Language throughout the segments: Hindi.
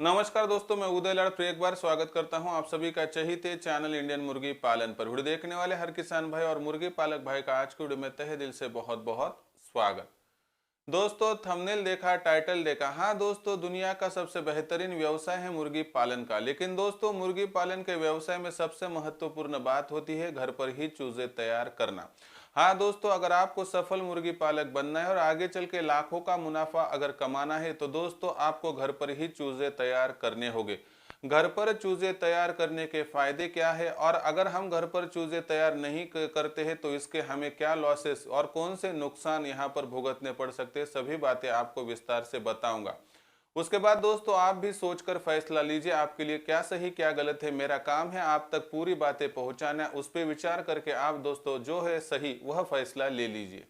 नमस्कार दोस्तों, मैं उदय लाड़ फिर एक बार स्वागत करता हूं आप सभी का चहीते चैनल इंडियन मुर्गी पालन पर। वीडियो देखने वाले हर किसान भाई और मुर्गी पालक भाई का आज की वीडियो में तहे दिल से बहुत बहुत स्वागत। दोस्तों, थंबनेल देखा, टाइटल देखा। हाँ दोस्तों, दुनिया का सबसे बेहतरीन व्यवसाय है मुर्गी पालन का। लेकिन दोस्तों, मुर्गी पालन के व्यवसाय में सबसे महत्वपूर्ण बात होती है घर पर ही चूजे तैयार करना। हाँ दोस्तों, अगर आपको सफल मुर्गी पालक बनना है और आगे चल के लाखों का मुनाफा अगर कमाना है तो दोस्तों आपको घर पर ही चूजे तैयार करने होंगे। घर पर चूजे तैयार करने के फायदे क्या है और अगर हम घर पर चूजे तैयार नहीं करते हैं तो इसके हमें क्या लॉसेस और कौन से नुकसान यहाँ पर भुगतने पड़ सकते हैं, सभी बातें आपको विस्तार से बताऊंगा। उसके बाद दोस्तों आप भी सोचकर फैसला लीजिए आपके लिए क्या सही क्या गलत है। मेरा काम है आप तक पूरी बातें पहुंचाना, उस पर विचार करके आप दोस्तों जो है सही वह फैसला ले लीजिए।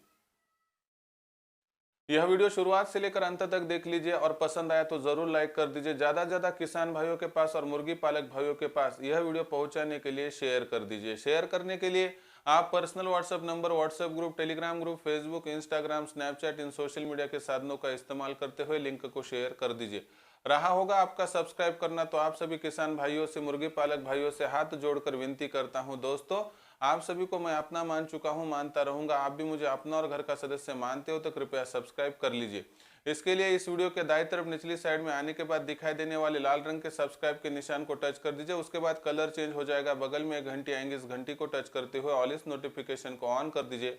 यह वीडियो शुरुआत से लेकर अंत तक देख लीजिए और पसंद आया तो जरूर लाइक कर दीजिए। ज्यादा से ज्यादा किसान भाइयों के पास और मुर्गी पालक भाइयों के पास यह वीडियो पहुंचाने के लिए शेयर कर दीजिए। शेयर करने के लिए आप personal WhatsApp number, WhatsApp group, Telegram group, Facebook, Instagram, Snapchat इन सोशल मीडिया के साधनों का इस्तेमाल करते हुए लिंक को शेयर कर दीजिए। रहा होगा आपका सब्सक्राइब करना, तो आप सभी किसान भाइयों से, मुर्गी पालक भाइयों से हाथ जोड़कर विनती करता हूं दोस्तों, आप सभी को मैं अपना मान चुका हूं, मानता रहूंगा। आप भी मुझे अपना और घर का सदस्य मानते हो तो कृपया सब्सक्राइब कर लीजिए। इसके लिए इस वीडियो के दाईं तरफ निचली साइड में आने के बाद दिखाई देने वाले लाल रंग के सब्सक्राइब के निशान को टच कर दीजिए। उसके बाद कलर चेंज हो जाएगा, बगल में एक घंटी आएंगी, इस घंटी को टच करते हुए ऑल इस नोटिफिकेशन को ऑन कर दीजिए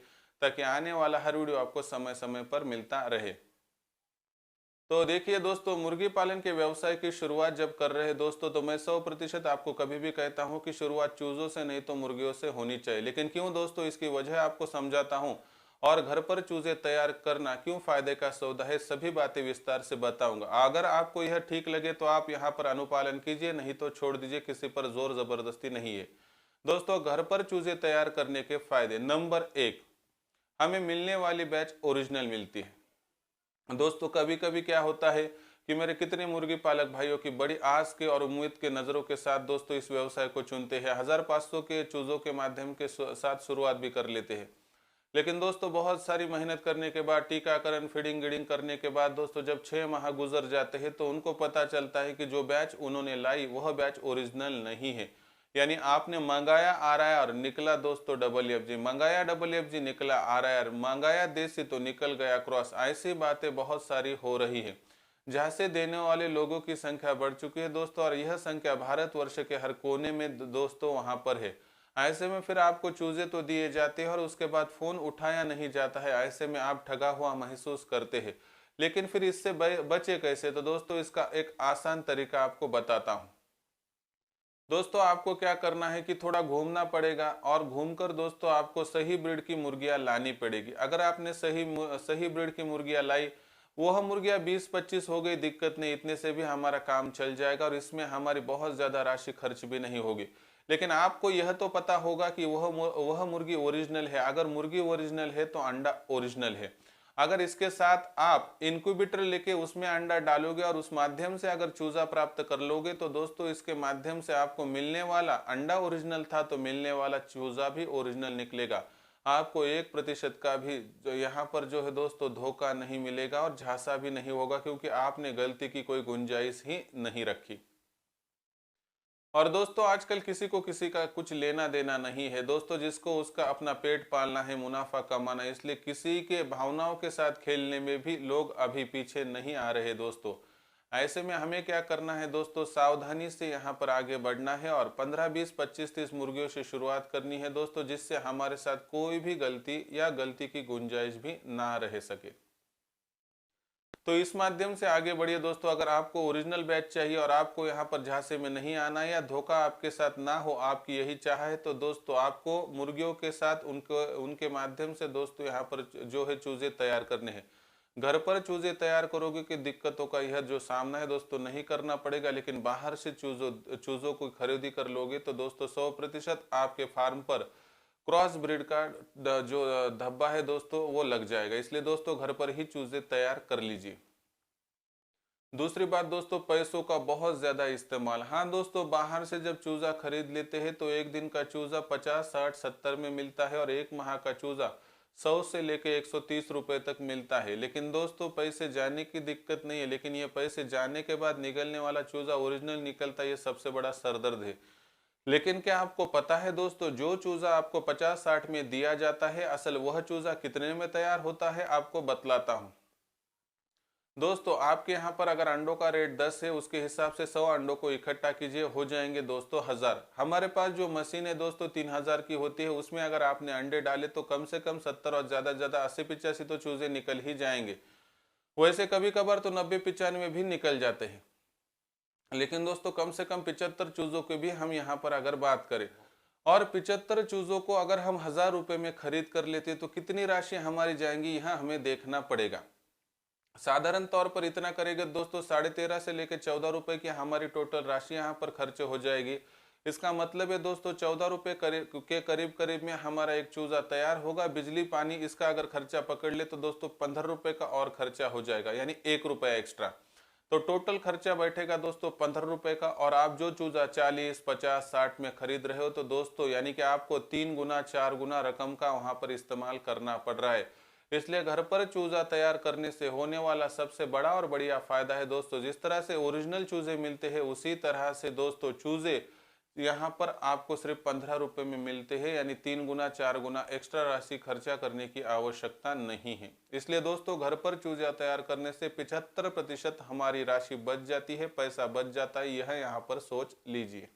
ताकि आने वाला हर वीडियो आपको समय समय पर मिलता रहे। तो देखिए दोस्तों, मुर्गी पालन के व्यवसाय की शुरुआत जब कर रहे हैं दोस्तों, तो मैं 100% आपको कभी भी कहता हूं कि शुरुआत चूजों से नहीं तो मुर्गियों से होनी चाहिए। लेकिन क्यों दोस्तों, इसकी वजह आपको समझाता हूं और घर पर चूजे तैयार करना क्यों फायदे का सौदा है, सभी बातें विस्तार से बताऊंगा। अगर आपको यह ठीक लगे तो आप यहाँ पर अनुपालन कीजिए, नहीं तो छोड़ दीजिए, किसी पर जोर जबरदस्ती नहीं है। दोस्तों, घर पर चूजे तैयार करने के फायदे। नंबर 1, हमें मिलने वाली बैच ओरिजिनल मिलती है। दोस्तों, कभी कभी क्या होता है कि मेरे कितने मुर्गी पालक भाइयों की बड़ी आस के और उम्मीद के नज़रों के साथ दोस्तों इस व्यवसाय को चुनते हैं, 1500 के चूज़ों के माध्यम के साथ शुरुआत भी कर लेते हैं। लेकिन दोस्तों बहुत सारी मेहनत करने के बाद, टीकाकरण, फीडिंग गिडिंग करने के बाद दोस्तों जब 6 माह गुजर जाते हैं तो उनको पता चलता है कि जो बैच उन्होंने लाई वह बैच ओरिजिनल नहीं है। यानी आपने मंगाया RIR, निकला दोस्तों WFG, मंगाया WFG, निकला RIR, मंगाया देसी तो निकल गया क्रॉस। ऐसी बातें बहुत सारी हो रही है। झांसे देने वाले लोगों की संख्या बढ़ चुकी है दोस्तों और यह संख्या भारतवर्ष के हर कोने में दोस्तों वहां पर है। ऐसे में फिर आपको चूजे तो दिए जाते हैं और उसके बाद फोन उठाया नहीं जाता है। ऐसे में आप ठगा हुआ महसूस करते हैं। लेकिन फिर इससे बचे कैसे, तो दोस्तों इसका एक आसान तरीका आपको बताता हूँ। दोस्तों आपको क्या करना है कि थोड़ा घूमना पड़ेगा और घूमकर दोस्तों आपको सही ब्रीड की मुर्गियां लानी पड़ेगी। अगर आपने सही ब्रीड की मुर्गियां लाई, वह मुर्गियां 20-25 हो गई, दिक्कत नहीं, इतने से भी हमारा काम चल जाएगा और इसमें हमारी बहुत ज्यादा राशि खर्च भी नहीं होगी। लेकिन आपको यह तो पता होगा कि वह मुर्गी ओरिजिनल है। अगर मुर्गी ओरिजिनल है तो अंडा ओरिजिनल है। अगर इसके साथ आप इंक्यूबेटर लेके उसमें अंडा डालोगे और उस माध्यम से अगर चूजा प्राप्त कर लोगे तो दोस्तों इसके माध्यम से आपको मिलने वाला अंडा ओरिजिनल था तो मिलने वाला चूजा भी ओरिजिनल निकलेगा। आपको 1% का भी जो यहाँ पर जो है दोस्तों धोखा नहीं मिलेगा और झांसा भी नहीं होगा, क्योंकि आपने गलती की कोई गुंजाइश ही नहीं रखी। और दोस्तों आजकल किसी को किसी का कुछ लेना देना नहीं है दोस्तों, जिसको उसका अपना पेट पालना है, मुनाफा कमाना है, इसलिए किसी के भावनाओं के साथ खेलने में भी लोग अभी पीछे नहीं आ रहे दोस्तों। ऐसे में हमें क्या करना है दोस्तों, सावधानी से यहाँ पर आगे बढ़ना है और 15, 20, 25, 30 मुर्गियों से शुरुआत करनी है दोस्तों, जिससे हमारे साथ कोई भी गलती या गलती की गुंजाइश भी ना रह सके। तो इस माध्यम से आगे बढ़िए दोस्तों। अगर आपको ओरिजिनल बैच चाहिए और आपको यहाँ पर झांसे में नहीं आना या धोखा आपके साथ ना हो, आपकी यही चाह है, तो दोस्तों आपको मुर्गियों के साथ उनके माध्यम से दोस्तों यहाँ पर जो है चूजे तैयार करने हैं। घर पर चूजे तैयार करोगे कि दिक्कतों का यह जो सामना है दोस्तों नहीं करना पड़ेगा। लेकिन बाहर से चूजों को खरीदी कर लोगे तो दोस्तों 100% आपके फार्म पर क्रॉस ब्रीड का जो धब्बा है दोस्तों वो लग जाएगा। इसलिए दोस्तों घर पर ही चूजे तैयार कर लीजिए। दूसरी बात दोस्तों, पैसों का बहुत ज्यादा इस्तेमाल। हाँ दोस्तों, बाहर से जब चूजा खरीद लेते हैं तो एक दिन का चूजा 50, 60, 70 में मिलता है और 1 माह का चूजा 100 से लेके 130 रुपए तक मिलता है। लेकिन दोस्तों पैसे जाने की दिक्कत नहीं है, लेकिन ये पैसे जाने के बाद निकलने वाला चूजा ओरिजिनल निकलता है, ये सबसे बड़ा सरदर्द है। लेकिन क्या आपको पता है दोस्तों, जो चूजा आपको 50-60 में दिया जाता है, असल वह चूजा कितने में तैयार होता है आपको बतलाता हूं। दोस्तों आपके यहाँ पर अगर अंडों का रेट 10 है, उसके हिसाब से 100 अंडों को इकट्ठा कीजिए, हो जाएंगे दोस्तों 1000। हमारे पास जो मशीन है दोस्तों 3000 की होती है, उसमें अगर आपने अंडे डाले तो कम से कम 70 और ज्यादा ज्यादा 80-85 तो चूजे निकल ही जाएंगे। वैसे कभी कभार तो 90-95 भी निकल जाते हैं, लेकिन दोस्तों कम से कम 75 चूजों की भी हम यहाँ पर अगर बात करें, और 75 चूजों को अगर हम 1000 रुपए में खरीद कर लेते तो कितनी राशि हमारी जाएंगी, यहाँ हमें देखना पड़ेगा। साधारण तौर पर इतना करेंगे दोस्तों, 13.5 से लेकर 14 रुपए की हमारी टोटल राशि यहाँ पर खर्च हो जाएगी। इसका मतलब है दोस्तों 14 रुपए के करीब करीब में हमारा एक चूजा तैयार होगा। बिजली पानी इसका अगर खर्चा पकड़ ले तो दोस्तों 15 रुपए का और खर्चा हो जाएगा, यानी 1 रुपया एक्स्ट्रा। तो टोटल खर्चा बैठेगा दोस्तों 15 रुपए का। और आप जो चूजा 40, 50, 60 में खरीद रहे हो तो दोस्तों यानी कि आपको 3 गुना 4 गुना रकम का वहां पर इस्तेमाल करना पड़ रहा है। इसलिए घर पर चूजा तैयार करने से होने वाला सबसे बड़ा और बढ़िया फायदा है दोस्तों, जिस तरह से ओरिजिनल चूजे मिलते हैं उसी तरह से दोस्तों चूजे यहाँ पर आपको सिर्फ 15 रुपए में मिलते हैं, यानी 3 गुना 4 गुना एक्स्ट्रा राशि खर्चा करने की आवश्यकता नहीं है। इसलिए दोस्तों घर पर चूजा तैयार करने से 75% हमारी राशि बच जाती है, पैसा बच जाता है, यह यहाँ पर सोच लीजिए।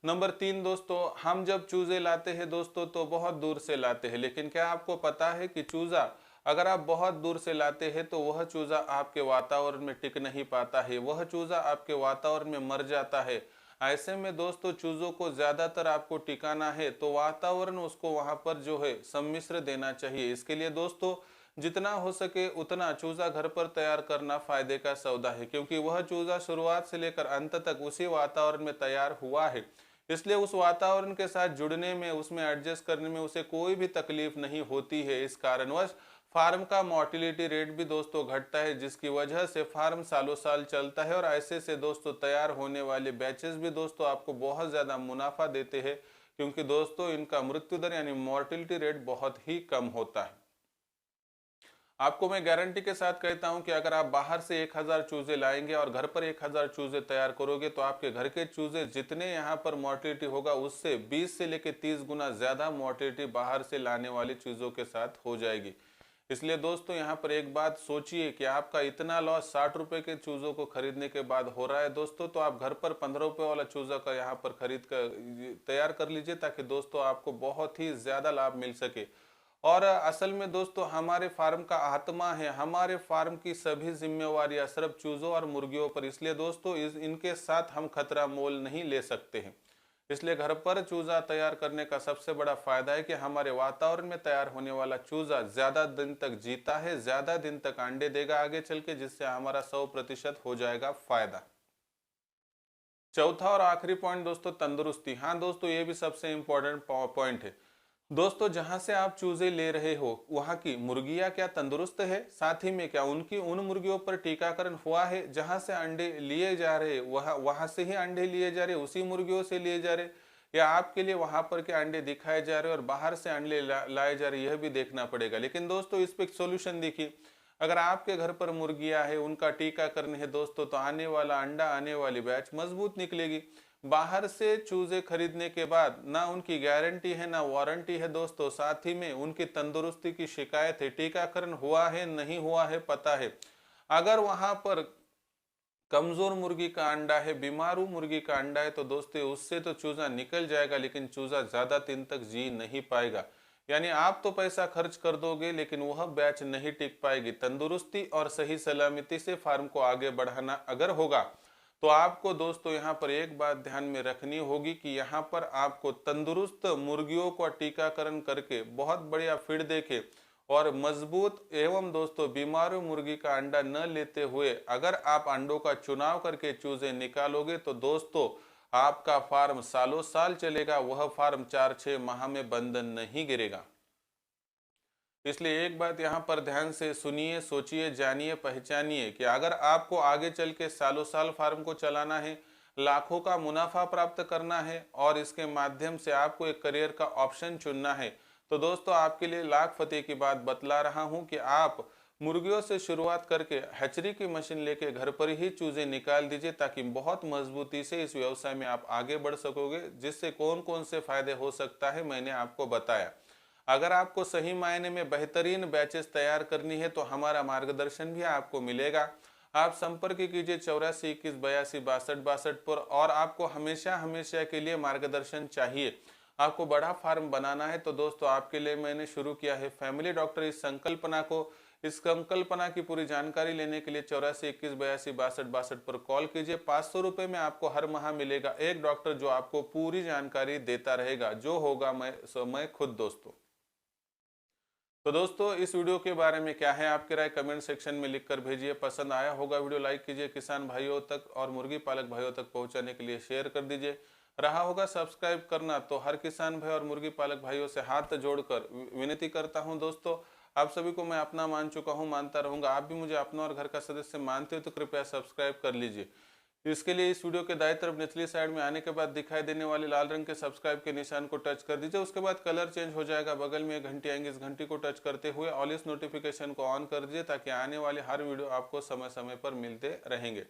नंबर 3 दोस्तों, हम जब चूजे लाते हैं दोस्तों तो बहुत दूर से लाते हैं, लेकिन क्या आपको पता है कि चूजा अगर आप बहुत दूर से लाते हैं तो वह चूजा आपके वातावरण में टिक नहीं पाता है, वह चूजा आपके वातावरण में मर जाता है। ऐसे में दोस्तों चूजों को ज्यादातर आपको टिकाना है तो वातावरण उसको वहां पर जो है सम्मिश्र देना चाहिए। इसके लिए दोस्तों जितना हो सके उतना चूजा घर पर तैयार करना फायदे का सौदा है, क्योंकि वह चूजा शुरुआत से लेकर अंत तक उसी वातावरण में तैयार हुआ है। इसलिए उस वातावरण के साथ जुड़ने में, उसमें एडजस्ट करने में उसे कोई भी तकलीफ नहीं होती है। इस कारणवश फार्म का मोर्टिलिटी रेट भी दोस्तों घटता है, जिसकी वजह से फार्म सालों साल चलता है। और ऐसे से दोस्तों तैयार होने वाले बैचेस भी दोस्तों आपको बहुत ज्यादा मुनाफा देते हैं, क्योंकि दोस्तों इनका मृत्यु दर यानी मोर्टिलिटी रेट बहुत ही कम होता है। आपको मैं गारंटी के साथ कहता हूं कि अगर आप बाहर से 1000 चूजे लाएंगे और घर पर 1000 चूजे तैयार करोगे तो आपके घर के चूजे जितने यहाँ पर मोर्टिलिटी होगा उससे 20 से लेकर 30 गुना ज्यादा मोर्टिलिटी बाहर से लाने वाले चूजों के साथ हो जाएगी। इसलिए दोस्तों यहाँ पर एक बात सोचिए कि आपका इतना लॉस 60 रुपए के चूजों को खरीदने के बाद हो रहा है दोस्तों, तो आप घर पर 15 रुपए वाला चूजा का यहाँ पर खरीद कर तैयार कर लीजिए, ताकि दोस्तों आपको बहुत ही ज्यादा लाभ मिल सके। और असल में दोस्तों हमारे फार्म का आत्मा है, हमारे फार्म की सभी जिम्मेवारियां सिर्फ चूजों और मुर्गियों पर। इसलिए दोस्तों इनके साथ हम खतरा मोल नहीं ले सकते हैं। इसलिए घर पर चूजा तैयार करने का सबसे बड़ा फायदा है कि हमारे वातावरण में तैयार होने वाला चूजा ज्यादा दिन तक जीता है, ज्यादा दिन तक अंडे देगा आगे चल के, जिससे हमारा 100% हो जाएगा फायदा। चौथा और आखिरी पॉइंट दोस्तों तंदुरुस्ती। हाँ दोस्तों ये भी सबसे इंपॉर्टेंट पॉइंट है। दोस्तों जहां से आप चूजे ले रहे हो वहां की मुर्गियां क्या तंदुरुस्त है, साथ ही में क्या उनकी उन मुर्गियों पर टीकाकरण हुआ है, जहां से अंडे लिए जा रहे वहां से ही अंडे लिए जा रहे, उसी मुर्गियों से लिए जा रहे, या आपके लिए वहां पर के अंडे दिखाए जा रहे और बाहर से अंडे लाए जा रहे, यह भी देखना पड़ेगा। लेकिन दोस्तों इस पे एक सोल्यूशन देखिए, अगर आपके घर पर मुर्गियां है, उनका टीकाकरण है दोस्तों, तो आने वाला अंडा, आने वाली बैच मजबूत निकलेगी। बाहर से चूजे खरीदने के बाद ना उनकी गारंटी है ना वारंटी है दोस्तों, साथ ही में उनकी तंदुरुस्ती की शिकायत है, टीकाकरण हुआ है नहीं हुआ है पता है। अगर वहां पर कमजोर मुर्गी का अंडा है, बीमारू मुर्गी का अंडा है, तो दोस्तों उससे तो चूजा निकल जाएगा, लेकिन चूजा ज्यादा दिन तक जी नहीं पाएगा। यानी आप तो पैसा खर्च कर दोगे लेकिन वह बैच नहीं टिक पाएगी। तंदुरुस्ती और सही सलामती से फार्म को आगे बढ़ाना अगर होगा तो आपको दोस्तों यहाँ पर एक बात ध्यान में रखनी होगी कि यहाँ पर आपको तंदुरुस्त मुर्गियों का टीकाकरण करके बहुत बढ़िया फीड देके और मजबूत एवं दोस्तों बीमारू मुर्गी का अंडा न लेते हुए अगर आप अंडों का चुनाव करके चूजे निकालोगे तो दोस्तों आपका फार्म सालों साल चलेगा, वह फार्म 4-6 माह में बंद नहीं गिरेगा। इसलिए एक बात यहाँ पर ध्यान से सुनिए, सोचिए, जानिए, पहचानिए कि अगर आपको आगे चल के सालों साल फार्म को चलाना है, लाखों का मुनाफा प्राप्त करना है और इसके माध्यम से आपको एक करियर का ऑप्शन चुनना है, तो दोस्तों आपके लिए लाख फतेह की बात बतला रहा हूं कि आप मुर्गियों से शुरुआत करके हैचरी की मशीन लेके घर पर ही चूजे निकाल दीजिए, ताकि बहुत मजबूती से इस व्यवसाय में आप आगे बढ़ सकोगे। जिससे कौन कौन से फायदे हो सकता है मैंने आपको बताया। अगर आपको सही मायने में बेहतरीन बैचेस तैयार करनी है तो हमारा मार्गदर्शन भी आपको मिलेगा। आप संपर्क कीजिए 84 21 82 62 62 पर। और आपको हमेशा हमेशा के लिए मार्गदर्शन चाहिए, आपको बड़ा फार्म बनाना है, तो दोस्तों आपके लिए मैंने शुरू किया है फैमिली डॉक्टर। इस संकल्पना की पूरी जानकारी लेने के लिए 84 21 82 62 62 पर कॉल कीजिए। 500 रुपये में आपको हर माह मिलेगा एक डॉक्टर, जो आपको पूरी जानकारी देता रहेगा। जो होगा मैं खुद दोस्तों। तो दोस्तों इस वीडियो के बारे में क्या है आपकी राय, कमेंट सेक्शन में लिखकर भेजिए। पसंद आया होगा वीडियो लाइक कीजिए, किसान भाइयों तक और मुर्गी पालक भाइयों तक पहुंचाने के लिए शेयर कर दीजिए। रहा होगा सब्सक्राइब करना, तो हर किसान भाई और मुर्गी पालक भाइयों से हाथ जोड़कर विनती करता हूं दोस्तों। आप सभी को मैं अपना मान चुका हूं, मानता रहूंगा। आप भी मुझे अपना और घर का सदस्य मानते हो तो कृपया सब्सक्राइब कर लीजिए। इसके लिए इस वीडियो के दाईं तरफ निचली साइड में आने के बाद दिखाई देने वाले लाल रंग के सब्सक्राइब के निशान को टच कर दीजिए। उसके बाद कलर चेंज हो जाएगा, बगल में एक घंटी आएंगी, इस घंटी को टच करते हुए ऑल इस नोटिफिकेशन को ऑन कर दीजिए, ताकि आने वाले हर वीडियो आपको समय समय पर मिलते रहेंगे।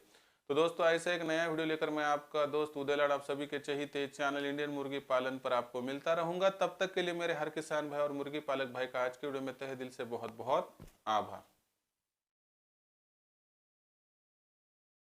तो दोस्तों ऐसा एक नया वीडियो लेकर मैं आपका दोस्त उदय लाड आप सभी के चहीते चैनल इंडियन मुर्गी पालन पर आपको मिलता रहूंगा। तब तक के लिए मेरे हर किसान भाई और मुर्गी पालक भाई का आज के वीडियो में तहे दिल से बहुत बहुत आभार।